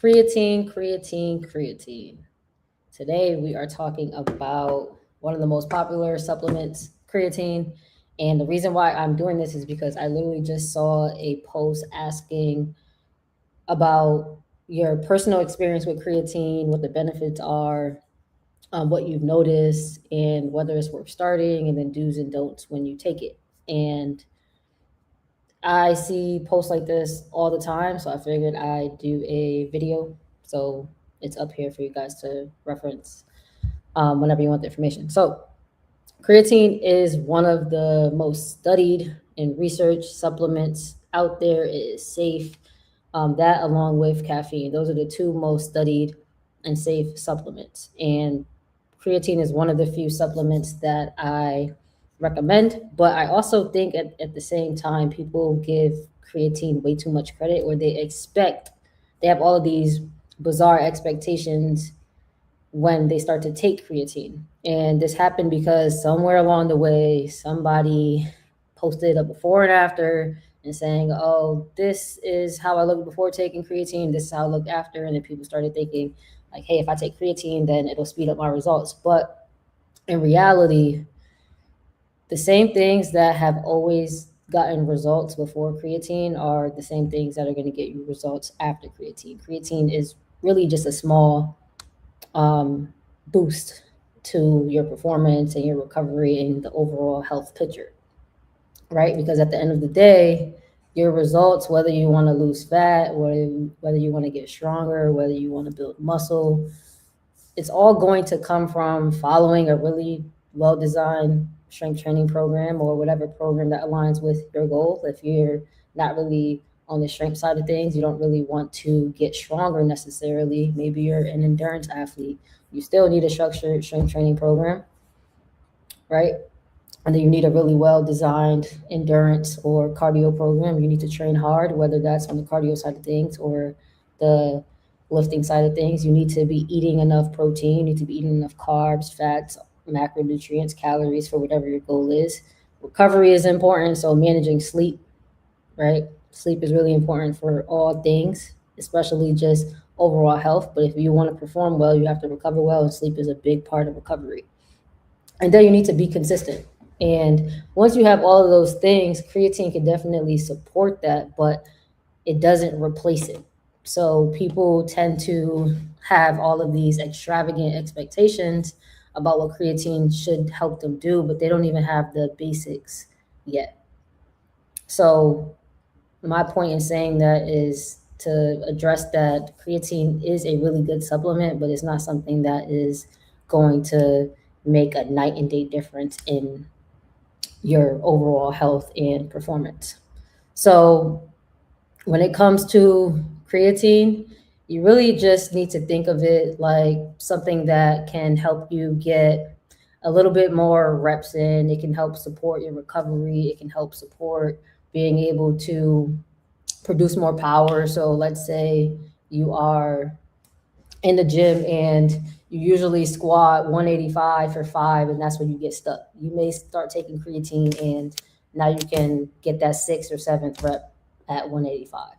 Creatine. Today we are talking about one of the most popular supplements, creatine. And the reason why I'm doing this is because I literally just saw a post asking about your personal experience with creatine, what the benefits are, what you've noticed, and whether it's worth starting, and then do's and don'ts when you take it. And I see posts like this all the time, so I figured I'd do a video. So it's up here for you guys to reference whenever you want the information. So, creatine is one of the most studied and researched supplements out there. It is safe. That, along with caffeine, those are the two most studied and safe supplements. And creatine is one of the few supplements that I recommend. But I also think at the same time, people give creatine way too much credit, or they have all of these bizarre expectations when they start to take creatine. And this happened because somewhere along the way, somebody posted a before and after and saying, oh, this is how I look before taking creatine, this is how I look after. And then people started thinking, like, hey, if I take creatine, then it'll speed up my results. But in reality, the same things that have always gotten results before creatine are the same things that are going to get you results after creatine. Creatine is really just a small boost to your performance and your recovery and the overall health picture, right? Because at the end of the day, your results, whether you want to lose fat, whether you want to get stronger, whether you want to build muscle, it's all going to come from following a really well-designed strength training program or whatever program that aligns with your goal. If you're not really on the strength side of things, you don't really want to get stronger necessarily. Maybe you're an endurance athlete. You still need a structured strength training program, right? And then you need a really well-designed endurance or cardio program. You need to train hard, whether that's on the cardio side of things or the lifting side of things. You need to be eating enough protein. You need to be eating enough carbs, fats, macronutrients, calories for whatever your goal is. Recovery is important, so managing sleep, right? Sleep is really important for all things, especially just overall health. But if you want to perform well, you have to recover well, and sleep is a big part of recovery. And then you need to be consistent. And once you have all of those things, creatine can definitely support that, but it doesn't replace it. So people tend to have all of these extravagant expectations about what creatine should help them do, but they don't even have the basics yet. So my point in saying that is to address that creatine is a really good supplement, but it's not something that is going to make a night and day difference in your overall health and performance. So when it comes to creatine, you really just need to think of it like something that can help you get a little bit more reps in. It can help support your recovery. It can help support being able to produce more power. So let's say you are in the gym and you usually squat 185 for 5, and that's when you get stuck. You may start taking creatine and now you can get that 6th or 7th rep at 185.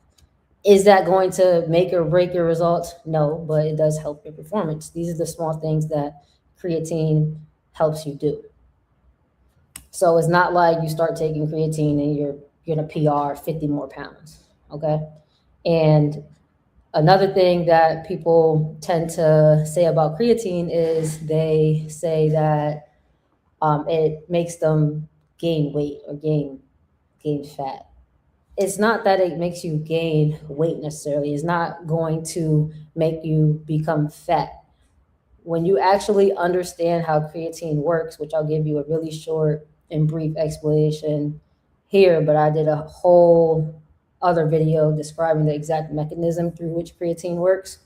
Is that going to make or break your results? No, but it does help your performance. These are the small things that creatine helps you do. So it's not like you start taking creatine and you're going to PR 50 more pounds, okay? And another thing that people tend to say about creatine is they say that it makes them gain weight or gain fat. It's not that it makes you gain weight necessarily. It's not going to make you become fat. When you actually understand how creatine works, which I'll give you a really short and brief explanation here, but I did a whole other video describing the exact mechanism through which creatine works.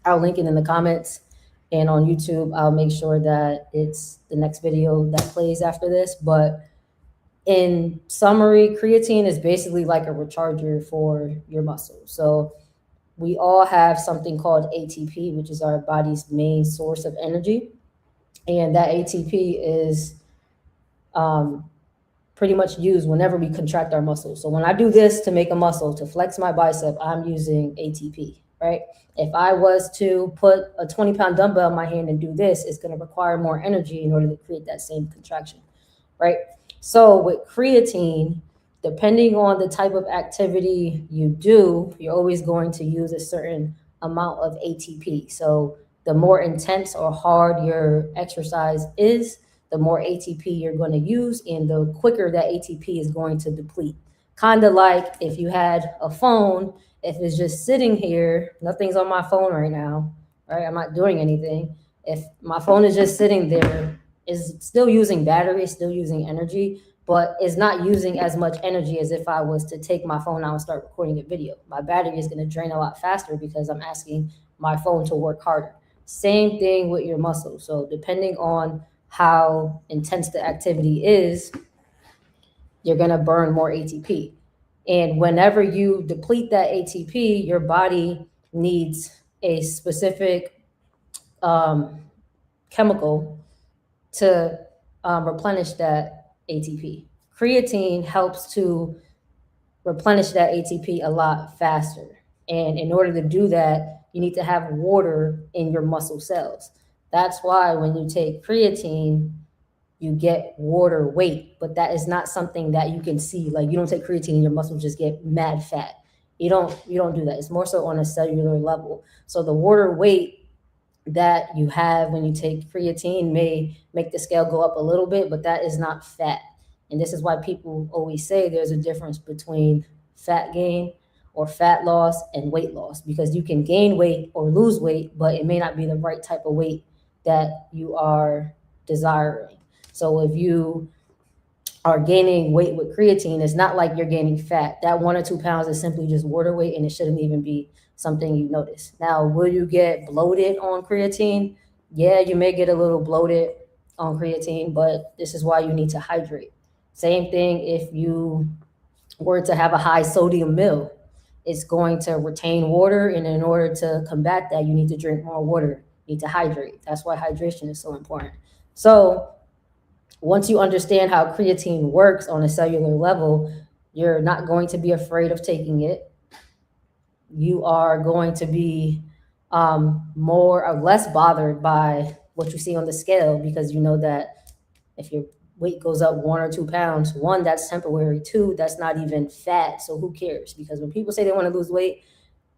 I'll link it in the comments, and on YouTube, I'll make sure that it's the next video that plays after this. But in summary, creatine is basically like a recharger for your muscles. So we all have something called ATP, which is our body's main source of energy. And that ATP is pretty much used whenever we contract our muscles. So when I do this to make a muscle, to flex my bicep, I'm using ATP. right? If I was to put a 20-pound dumbbell in my hand and do this, it's going to require more energy in order to create that same contraction, right? So with creatine, depending on the type of activity you do, you're always going to use a certain amount of ATP. So the more intense or hard your exercise is, the more ATP you're going to use, and the quicker that ATP is going to deplete. Kind of like if you had a phone, if it's just sitting here, nothing's on my phone right now, right? I'm not doing anything. If my phone is just sitting there, is still using battery, still using energy, but is not using as much energy as if I was to take my phone out and start recording a video. My battery is going to drain a lot faster because I'm asking my phone to work harder. Same thing with your muscles. So depending on how intense the activity is, you're going to burn more ATP. And whenever you deplete that ATP, your body needs a specific um, chemical to replenish that ATP. Creatine helps to replenish that ATP a lot faster. And in order to do that, you need to have water in your muscle cells. That's why when you take creatine, you get water weight, but that is not something that you can see. Like, you don't take creatine and your muscles just get mad fat. You don't do that. It's more so on a cellular level. So the water weight that you have when you take creatine may make the scale go up a little bit, but that is not fat. And this is why people always say there's a difference between fat gain or fat loss and weight loss, because you can gain weight or lose weight, but it may not be the right type of weight that you are desiring. So if you are gaining weight with creatine, it's not like you're gaining fat. That 1 or 2 pounds is simply just water weight, and it shouldn't even be something you notice. Now, will you get bloated on creatine? Yeah, you may get a little bloated on creatine, but this is why you need to hydrate. Same thing if you were to have a high sodium meal. It's going to retain water, and in order to combat that, you need to drink more water. You need to hydrate. That's why hydration is so important. So once you understand how creatine works on a cellular level, you're not going to be afraid of taking it. You are going to be more or less bothered by what you see on the scale, because you know that if your weight goes up 1 or 2 pounds, one, that's temporary. Two, that's not even fat. So who cares? Because when people say they want to lose weight,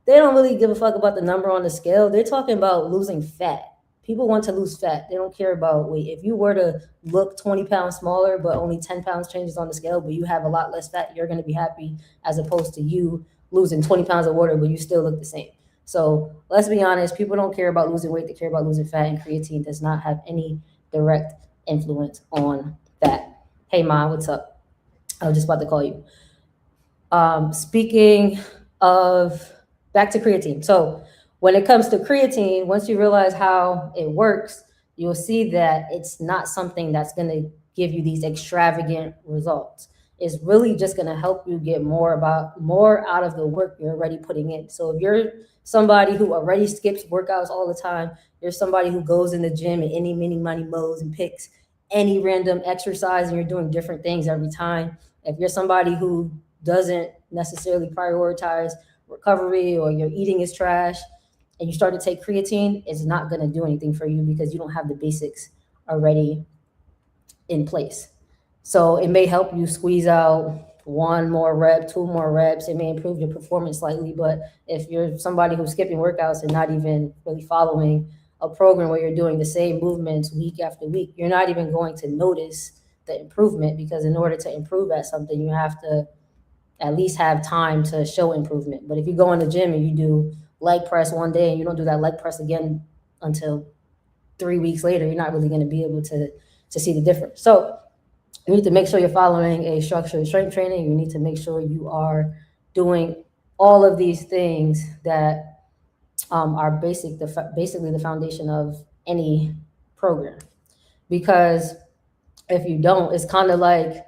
they don't really give a fuck about the number on the scale. They're talking about losing fat. People want to lose fat. They don't care about weight. If you were to look 20 pounds smaller, but only 10 pounds changes on the scale, but you have a lot less fat, you're going to be happy, as opposed to you losing 20 pounds of water, but you still look the same. So let's be honest. People don't care about losing weight. They care about losing fat, and creatine does not have any direct influence on that. Hey, Ma, what's up? I was just about to call you. Speaking of, back to creatine. So when it comes to creatine, once you realize how it works, you'll see that it's not something that's going to give you these extravagant results. It's really just going to help you get more out of the work you're already putting in. So if you're somebody who already skips workouts all the time, you're somebody who goes in the gym in any mini money modes and picks any random exercise, and you're doing different things every time. If you're somebody who doesn't necessarily prioritize recovery, or your eating is trash, and you start to take creatine, it's not going to do anything for you because you don't have the basics already in place. So it may help you squeeze out 1 more rep, 2 more reps. It may improve your performance slightly, but if you're somebody who's skipping workouts and not even really following a program where you're doing the same movements week after week, you're not even going to notice the improvement, because in order to improve at something, you have to at least have time to show improvement. But if you go in the gym and you do leg press one day and you don't do that leg press again until 3 weeks later, you're not really going to be able to see the difference. So you need to make sure you're following a structured strength training. You need to make sure you are doing all of these things that are basically the foundation of any program. Because if you don't, it's kind of like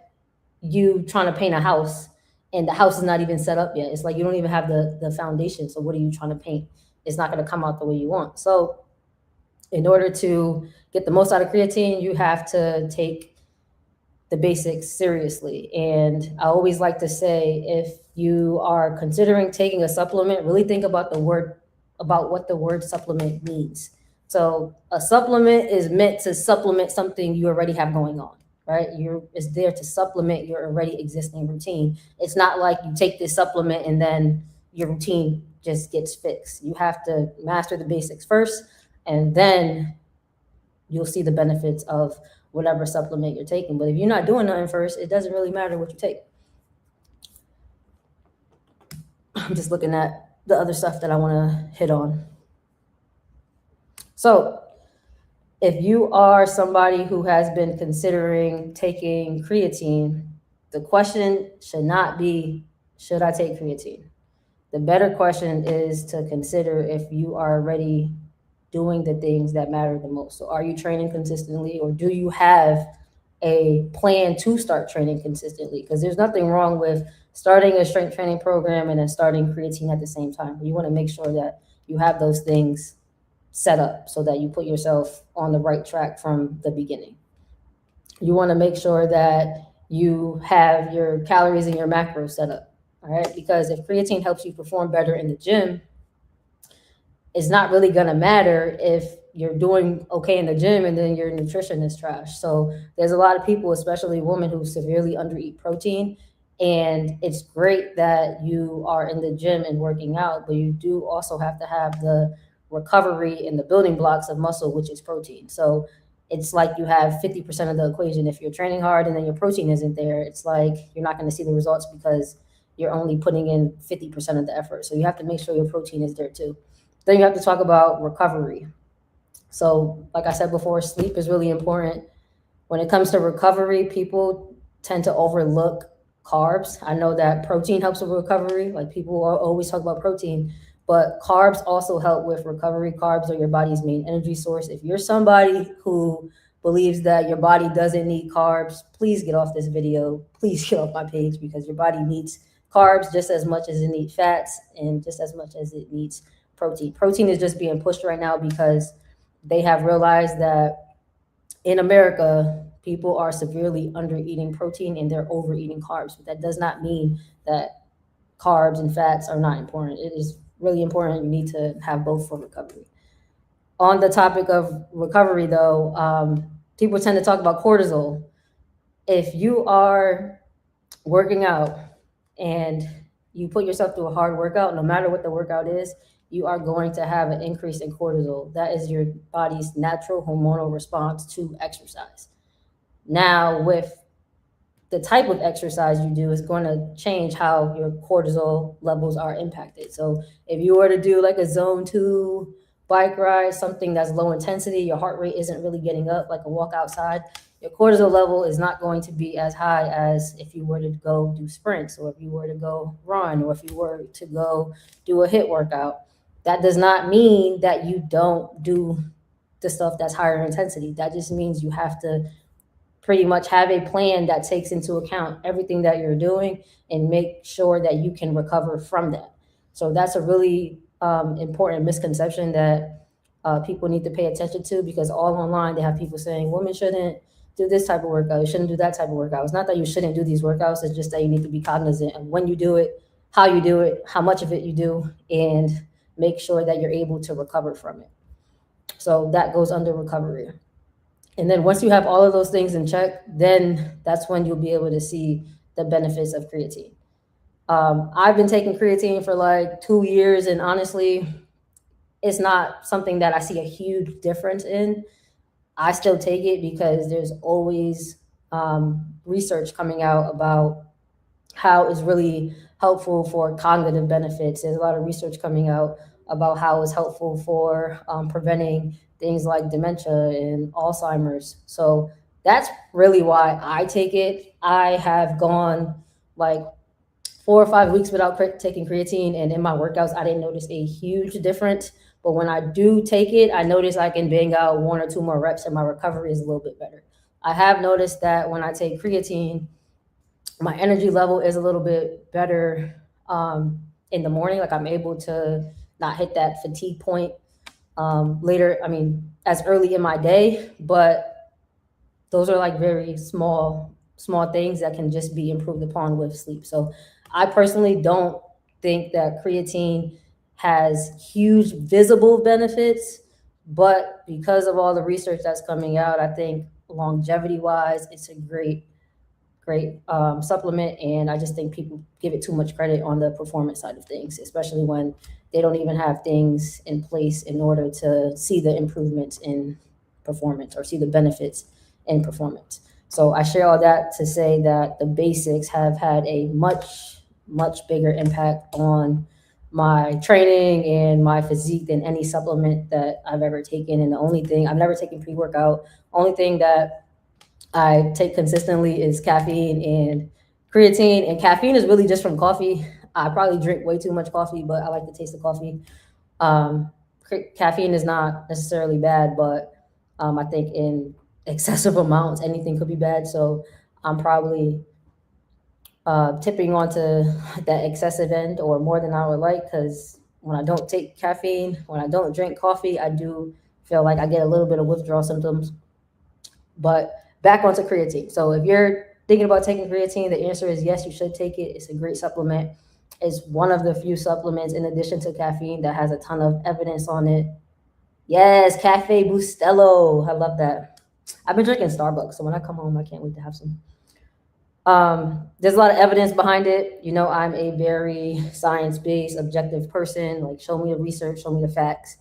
you trying to paint a house and the house is not even set up yet. It's like you don't even have the foundation. So what are you trying to paint? It's not going to come out the way you want. So in order to get the most out of creatine, you have to take the basics seriously. And I always like to say, if you are considering taking a supplement, really think about the word about what the word supplement means. So a supplement is meant to supplement something you already have going on, right? It's there to supplement your already existing routine. It's not like you take this supplement and then your routine just gets fixed. You have to master the basics first, and then you'll see the benefits of whatever supplement you're taking. But if you're not doing nothing first, it doesn't really matter what you take. I'm just looking at the other stuff that I want to hit on. So if you are somebody who has been considering taking creatine, the question should not be, should I take creatine? The better question is to consider if you are already doing the things that matter the most. So are you training consistently, or do you have a plan to start training consistently? Because there's nothing wrong with starting a strength training program and then starting creatine at the same time. You want to make sure that you have those things set up so that you put yourself on the right track from the beginning. You want to make sure that you have your calories and your macros set up, all right? Because if creatine helps you perform better in the gym, it's not really going to matter if you're doing okay in the gym and then your nutrition is trash. So there's a lot of people, especially women, who severely undereat protein. And it's great that you are in the gym and working out, but you do also have to have the recovery and the building blocks of muscle, which is protein. So it's like you have 50% of the equation. If you're training hard and then your protein isn't there, it's like you're not going to see the results because you're only putting in 50% of the effort. So you have to make sure your protein is there too. Then you have to talk about recovery. So like I said before, sleep is really important. When it comes to recovery, people tend to overlook carbs. I know that protein helps with recovery. Like, people always talk about protein, but carbs also help with recovery. Carbs are your body's main energy source. If you're somebody who believes that your body doesn't need carbs, please get off this video. Please get off my page, because your body needs carbs just as much as it needs fats and just as much as it needs protein. Protein is just being pushed right now because they have realized that in America, people are severely under eating protein and they're overeating carbs. But that does not mean that carbs and fats are not important. It is really important. You need to have both for recovery. On the topic of recovery, though, people tend to talk about cortisol. If you are working out and you put yourself through a hard workout, no matter what the workout is, you are going to have an increase in cortisol. That is your body's natural hormonal response to exercise. Now, with the type of exercise you do is going to change how your cortisol levels are impacted. So if you were to do like a zone 2 bike ride, something that's low intensity, your heart rate isn't really getting up, like a walk outside, your cortisol level is not going to be as high as if you were to go do sprints, or if you were to go run, or if you were to go do a HIIT workout. That does not mean that you don't do the stuff that's higher intensity. That just means you have to pretty much have a plan that takes into account everything that you're doing and make sure that you can recover from that. So that's a really important misconception that people need to pay attention to, because all online they have people saying women shouldn't do this type of workout, you shouldn't do that type of workout. It's not that you shouldn't do these workouts, it's just that you need to be cognizant of when you do it, how you do it, how much of it you do, and make sure that you're able to recover from it. So that goes under recovery. And then once you have all of those things in check, then that's when you'll be able to see the benefits of creatine. I've been taking creatine for like 2 years, and honestly, it's not something that I see a huge difference in. I still take it because there's always research coming out about how it's really helpful for cognitive benefits. There's a lot of research coming out about how it's helpful for preventing things like dementia and Alzheimer's. So that's really why I take it. I have gone like 4 or 5 weeks without taking creatine, and in my workouts, I didn't notice a huge difference. But when I do take it, I notice I can bang out 1 or 2 more reps, and my recovery is a little bit better. I have noticed that when I take creatine, my energy level is a little bit better in the morning. Like, I'm able to not hit that fatigue point later, as early in my day, but those are like very small things that can just be improved upon with sleep. So I personally don't think that creatine has huge visible benefits, but because of all the research that's coming out, I think longevity wise, it's a great supplement. And I just think people give it too much credit on the performance side of things, especially when they don't even have things in place in order to see the improvements in performance or see the benefits in performance. So I share all that to say that the basics have had a much bigger impact on my training and my physique than any supplement that I've ever taken. And the only thing I've never taken pre-workout, only thing that I take consistently is caffeine and creatine. And caffeine is really just from coffee. I probably drink way too much coffee, but I like the taste of coffee. Um, Caffeine is not necessarily bad, but I think in excessive amounts, anything could be bad. So I'm probably tipping onto that excessive end or more than I would like, because when I don't take caffeine, when I don't drink coffee, I do feel like I get a little bit of withdrawal symptoms. But back onto creatine. So if you're thinking about taking creatine, the answer is yes, you should take it. It's a great supplement. It's one of the few supplements in addition to caffeine that has a ton of evidence on it. Yes, Cafe Bustelo. I love that. I've been drinking Starbucks, so when I come home, I can't wait to have some. There's a lot of evidence behind it. You know, I'm a very science-based, objective person. Like, show me the research, show me the facts,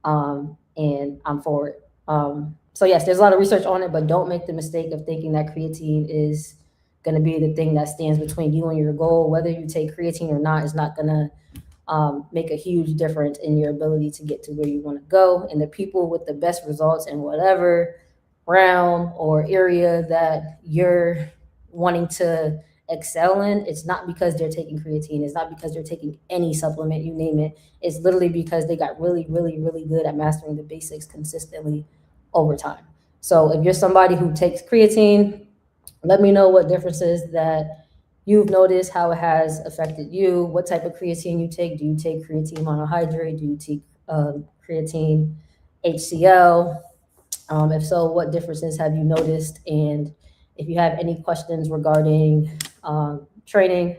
and I'm for it. So yes, there's a lot of research on it, but don't make the mistake of thinking that creatine is going to be the thing that stands between you and your goal. Whether you take creatine or not is not going to make a huge difference in your ability to get to where you want to go. And the people with the best results in whatever realm or area that you're wanting to excel in, it's not because they're taking creatine. It's not because they're taking any supplement, you name it. It's literally because they got really good at mastering the basics consistently over time. So if you're somebody who takes creatine, let me know what differences that you've noticed, how it has affected you, what type of creatine you take. Do you take creatine monohydrate? Do you take creatine HCl? If so, what differences have you noticed? And if you have any questions regarding training,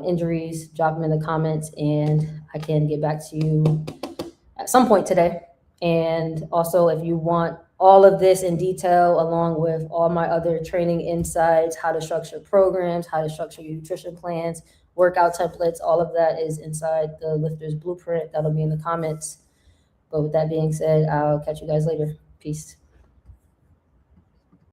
injuries, drop them in the comments and I can get back to you at some point today. And also, if you want all of this in detail, along with all my other training insights, how to structure programs, how to structure your nutrition plans, workout templates, all of that is inside the Lifters Blueprint. That'll be in the comments. But with that being said, I'll catch you guys later. Peace.